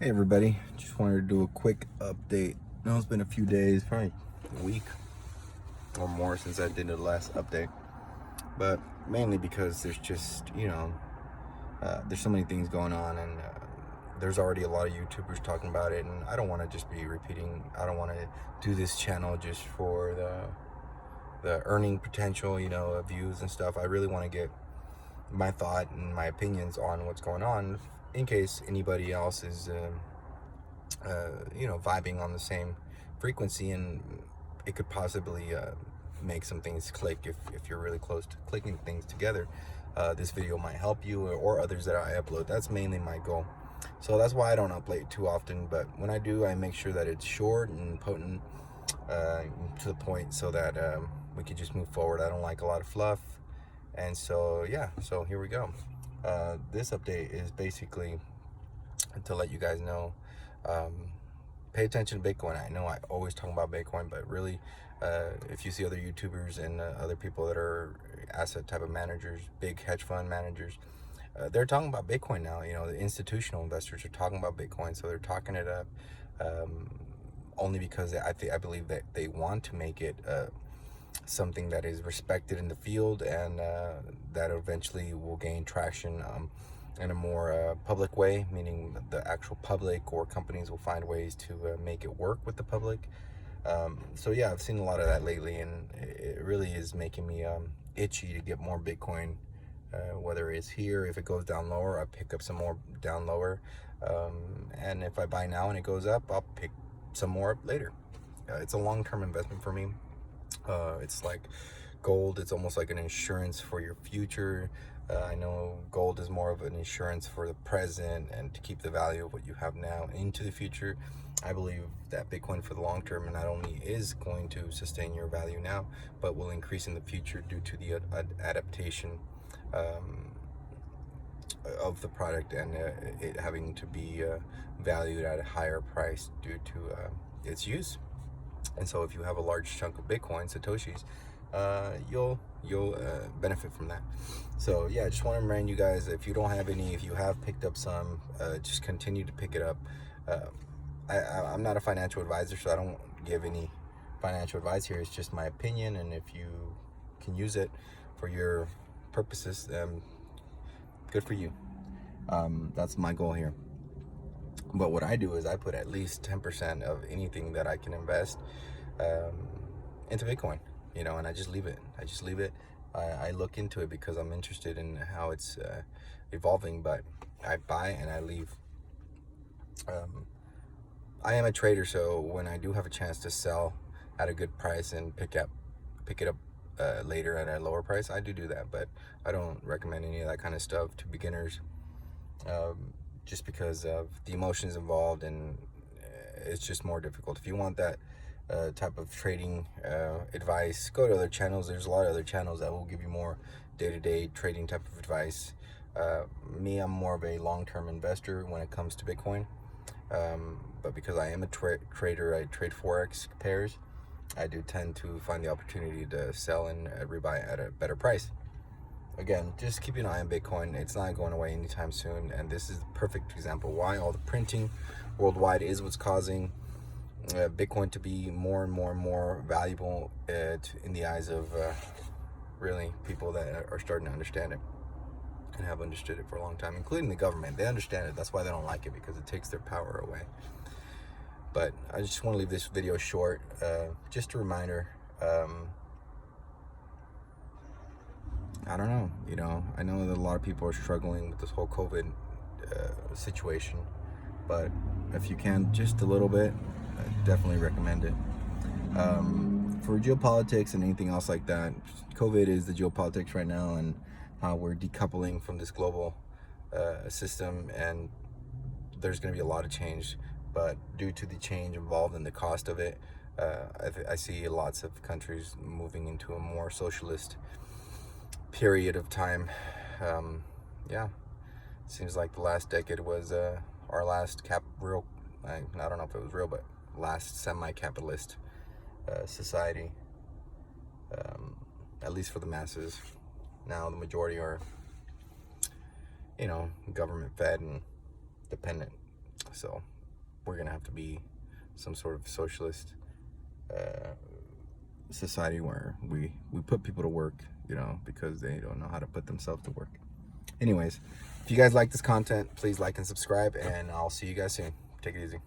Hey everybody, just wanted to do a quick update. I know it's been a few days, probably a week or more since I did the last update, but mainly because there's just, there's so many things going on, and there's already a lot of YouTubers talking about it, and I don't want to just be repeating. I don't want to do this channel just for the earning potential, of views and stuff. I really want to get my thought and my opinions on what's going on in case anybody else is vibing on the same frequency, and it could possibly make some things click. If you're really close to clicking things together, this video might help you, or others that I upload. That's mainly my goal. So that's why I don't upload too often, but when I do, I make sure that it's short and potent, to the point, so that we could just move forward. I don't like a lot of fluff. And so, yeah, so here we go. This update is basically to let you guys know, pay attention to Bitcoin. I know I always talk about Bitcoin, but really, if you see other YouTubers and other people that are asset type of managers, big hedge fund managers, they're talking about Bitcoin now. The institutional investors are talking about Bitcoin, so they're talking it up, only because I believe that they want to make it something that is respected in the field, and that eventually will gain traction in a more public way, meaning the actual public or companies will find ways to make it work with the public. So yeah, I've seen a lot of that lately, and it really is making me itchy to get more Bitcoin, whether it's here. If it goes down lower, I pick up some more down lower, and if I buy now and it goes up, I'll pick some more up later. It's a long-term investment for me. It's like gold. It's almost like an insurance for your future. I know gold is more of an insurance for the present and to keep the value of what you have now into the future. I believe that Bitcoin for the long term not only is going to sustain your value now, but will increase in the future due to the adaptation of the product, and it having to be valued at a higher price due to its use. And so if you have a large chunk of Bitcoin, Satoshis, you'll benefit from that. So yeah, I just want to remind you guys, if you don't have any, if you have picked up some, just continue to pick it up. I'm not a financial advisor, so I don't give any financial advice here. It's just my opinion, and if you can use it for your purposes, good for you. That's my goal here. But what I do is I put at least 10% of anything that I can invest into Bitcoin, and I just leave it. I look into it because I'm interested in how it's evolving, but I buy and I leave. I am a trader, so when I do have a chance to sell at a good price and pick it up later at a lower price, I do that. But I don't recommend any of that kind of stuff to beginners, just because of the emotions involved, and it's just more difficult. If you want that type of trading advice, go to other channels. There's a lot of other channels that will give you more day-to-day trading type of advice. Me, I'm more of a long-term investor when it comes to Bitcoin, but because I am a trader, I trade Forex pairs, I do tend to find the opportunity to sell and rebuy at a better price. Again, just keep an eye on Bitcoin. It's not going away anytime soon, and this is the perfect example why all the printing worldwide is what's causing Bitcoin to be more and more and more valuable in the eyes of really people that are starting to understand it and have understood it for a long time, including the government. They understand it. That's why they don't like it, because it takes their power away. But I just want to leave this video short. Just a reminder. I don't know, I know that a lot of people are struggling with this whole COVID situation, but if you can, just a little bit, I definitely recommend it. For geopolitics and anything else like that, COVID is the geopolitics right now, and how we're decoupling from this global system, and there's going to be a lot of change, but due to the change involved and the cost of it, I see lots of countries moving into a more socialist period of time. Yeah, seems like the last decade was our last I don't know if it was real, but last semi-capitalist society, at least for the masses. Now the majority are, government fed and dependent. So we're gonna have to be some sort of socialist society where we put people to work, you know, because they don't know how to put themselves to work. Anyways, if you guys like this content, please like and subscribe, and I'll see you guys soon. Take it easy.